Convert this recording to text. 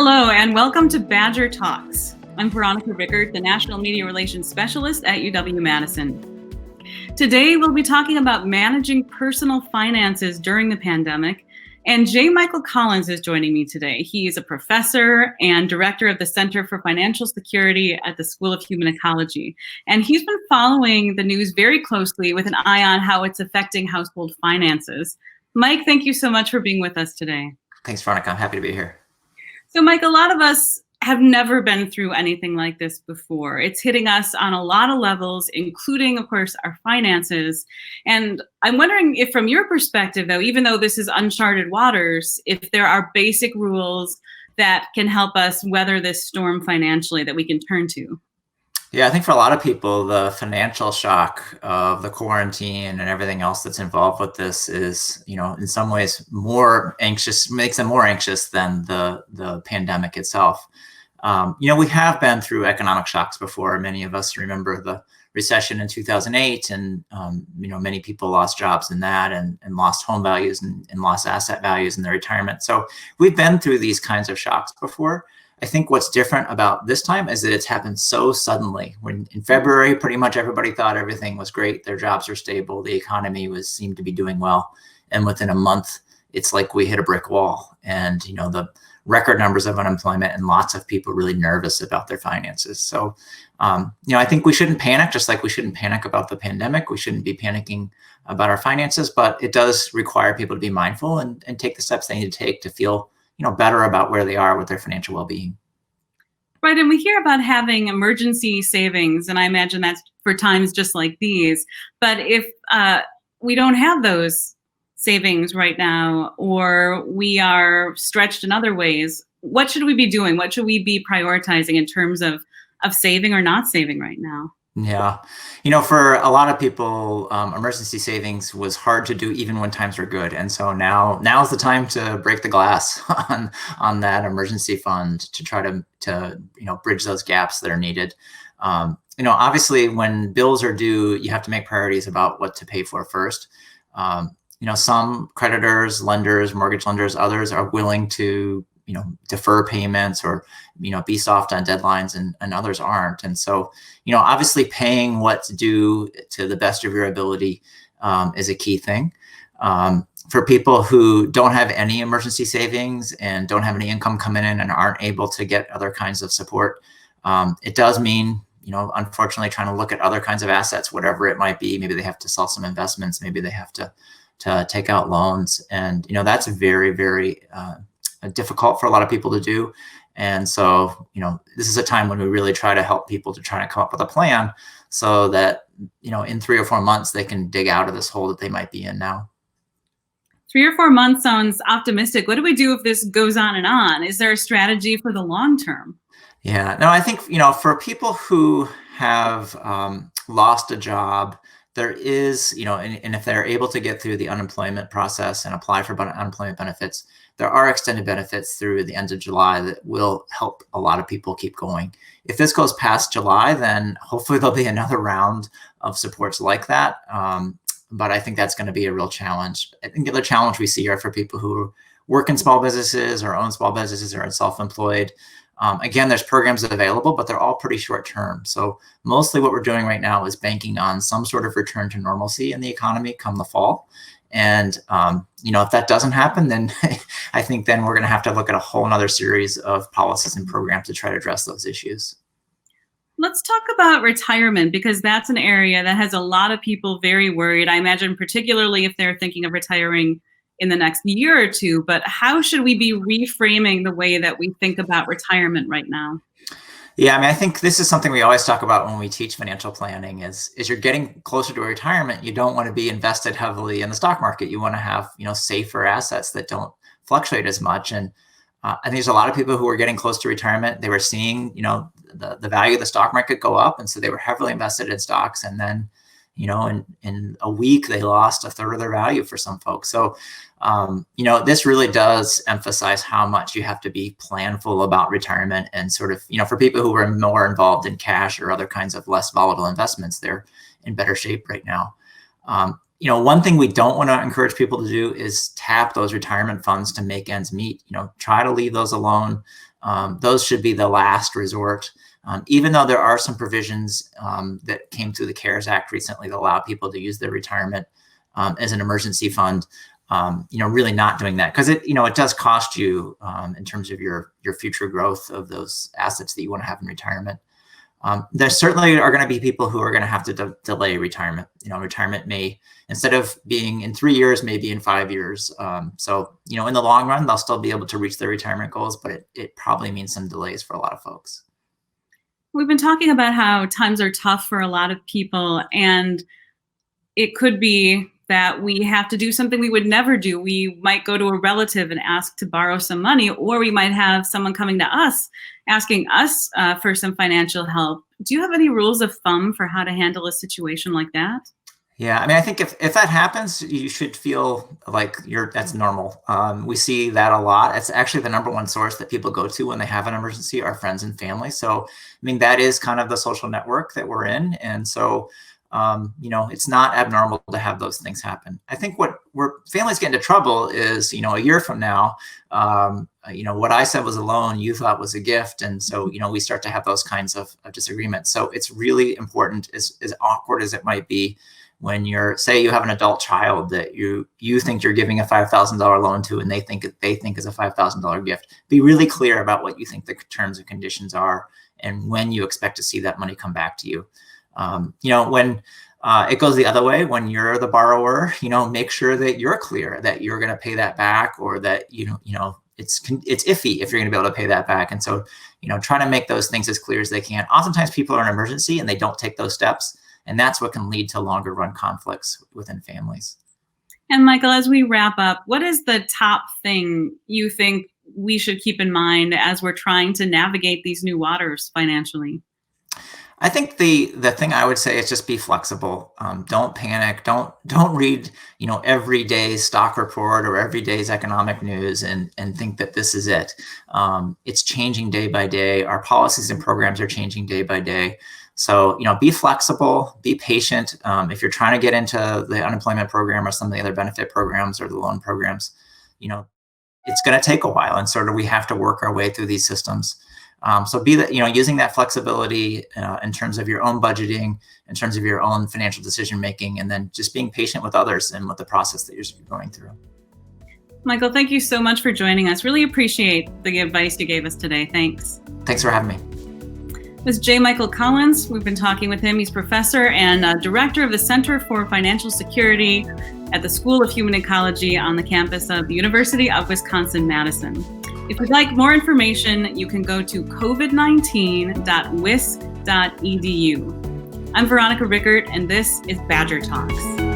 Hello, and welcome to Badger Talks. I'm Veronica Rueckert, the National Media Relations Specialist at UW-Madison. Today, we'll be talking about managing personal finances during the pandemic, and J. Michael Collins is joining me today. He is a professor and director of the Center for Financial Security at the School of Human Ecology, and he's been following the news very closely with an eye on how it's affecting household finances. Mike, thank you so much for being with us today. Thanks, Veronica. I'm happy to be here. So, Mike, a lot of us have never been through anything like this before. It's hitting us on a lot of levels, including, of course, our finances. And I'm wondering if, from your perspective, though, even though this is uncharted waters, if there are basic rules that can help us weather this storm financially that we can turn to. Yeah, I think for a lot of people, the financial shock of the quarantine and everything else that's involved with this is, in some ways more anxious, makes them more anxious than the pandemic itself. We have been through economic shocks before. Many of us remember the recession in 2008, and many people lost jobs in that and lost home values and lost asset values in their retirement. So we've been through these kinds of shocks before. I think what's different about this time is that it's happened so suddenly. When in February, pretty much everybody thought everything was great. Their jobs were stable. The economy seemed to be doing well. And within a month, it's like we hit a brick wall. And, the record numbers of unemployment and lots of people really nervous about their finances. So, I think we shouldn't panic, just like we shouldn't panic about the pandemic. We shouldn't be panicking about our finances, but it does require people to be mindful and take the steps they need to take to feel better about where they are with their financial well-being. Right, and we hear about having emergency savings, and I imagine that's for times just like these. But if we don't have those savings right now, or we are stretched in other ways, what should we be doing? What should we be prioritizing in terms of saving or not saving right now? Yeah. For a lot of people, emergency savings was hard to do even when times were good. And so now's the time to break the glass on that emergency fund to try to bridge those gaps that are needed. Obviously, when bills are due, you have to make priorities about what to pay for first. Some creditors, lenders, mortgage lenders, others are willing to defer payments or, be soft on deadlines, and others aren't. And so, obviously paying what's due to the best of your ability is a key thing. For people who don't have any emergency savings and don't have any income coming in and aren't able to get other kinds of support, it does mean, unfortunately, trying to look at other kinds of assets, whatever it might be. Maybe they have to sell some investments. Maybe they have to take out loans. And, that's very, very difficult for a lot of people to do. And so, this is a time when we really try to help people to try to come up with a plan so that, in 3 or 4 months, they can dig out of this hole that they might be in now. 3 or 4 months sounds optimistic. What do we do if this goes on and on? Is there a strategy for the long term? Yeah, no, I think, for people who have lost a job, there is, and if they're able to get through the unemployment process and apply for unemployment benefits, there are extended benefits through the end of July that will help a lot of people keep going. If this goes past July, then hopefully there'll be another round of supports like that. But I think that's going to be a real challenge. I think the other challenge we see are for people who work in small businesses or own small businesses or are self-employed. Again, there's programs available, but they're all pretty short term. So mostly what we're doing right now is banking on some sort of return to normalcy in the economy come the fall. And, if that doesn't happen, then I think then we're going to have to look at a whole nother series of policies and programs to try to address those issues. Let's talk about retirement, because that's an area that has a lot of people very worried. I imagine particularly if they're thinking of retiring in the next year or two, but how should we be reframing the way that we think about retirement right now? Yeah, I think this is something we always talk about when we teach financial planning is you're getting closer to retirement. You don't want to be invested heavily in the stock market. You want to have, safer assets that don't fluctuate as much. And I think there's a lot of people who are getting close to retirement. They were seeing, the value of the stock market go up. And so they were heavily invested in stocks. And then, in a week, they lost a third of their value for some folks. So, this really does emphasize how much you have to be planful about retirement and sort of, for people who are more involved in cash or other kinds of less volatile investments, they're in better shape right now. one thing we don't want to encourage people to do is tap those retirement funds to make ends meet. Try to leave those alone. Those should be the last resort. Even though there are some provisions that came through the CARES Act recently that allow people to use their retirement as an emergency fund, really not doing that, because it does cost you in terms of your future growth of those assets that you want to have in retirement. There certainly are going to be people who are going to have to delay retirement. Retirement may, instead of being in 3 years, maybe in 5 years. So, in the long run, they'll still be able to reach their retirement goals, but it probably means some delays for a lot of folks. We've been talking about how times are tough for a lot of people, and it could be that we have to do something we would never do. We might go to a relative and ask to borrow some money, or we might have someone coming to us asking us for some financial help. Do you have any rules of thumb for how to handle a situation like that? Yeah, I think if that happens, you should feel like that's normal. We see that a lot. It's actually the number one source that people go to when they have an emergency, are friends and family. So, that is kind of the social network that we're in. And so, it's not abnormal to have those things happen. I think where families get into trouble is, a year from now, what I said was a loan, you thought was a gift. And so, we start to have those kinds of disagreements. So it's really important, as awkward as it might be, when say you have an adult child that you think you're giving a $5,000 loan to, and they think is a $5,000 gift. Be really clear about what you think the terms and conditions are, and when you expect to see that money come back to you. When it goes the other way, when you're the borrower, make sure that you're clear that you're going to pay that back, or that it's iffy if you're going to be able to pay that back. And so, try to make those things as clear as they can. Oftentimes, people are in emergency and they don't take those steps. And that's what can lead to longer run conflicts within families. And Michael, as we wrap up, what is the top thing you think we should keep in mind as we're trying to navigate these new waters financially? I think the thing I would say is just be flexible. Don't panic. Don't read every day's stock report or every day's economic news and think that this is it. It's changing day by day. Our policies and programs are changing day by day. So, be flexible, be patient. If you're trying to get into the unemployment program or some of the other benefit programs or the loan programs, it's going to take a while, and sort of we have to work our way through these systems. So using that flexibility in terms of your own budgeting, in terms of your own financial decision making, and then just being patient with others and with the process that you're going through. Michael, thank you so much for joining us. Really appreciate the advice you gave us today. Thanks. Thanks for having me. This is J. Michael Collins. We've been talking with him. He's professor and director of the Center for Financial Security at the School of Human Ecology on the campus of the University of Wisconsin-Madison. If you'd like more information, you can go to covid19.wisc.edu. I'm Veronica Rueckert, and this is Badger Talks.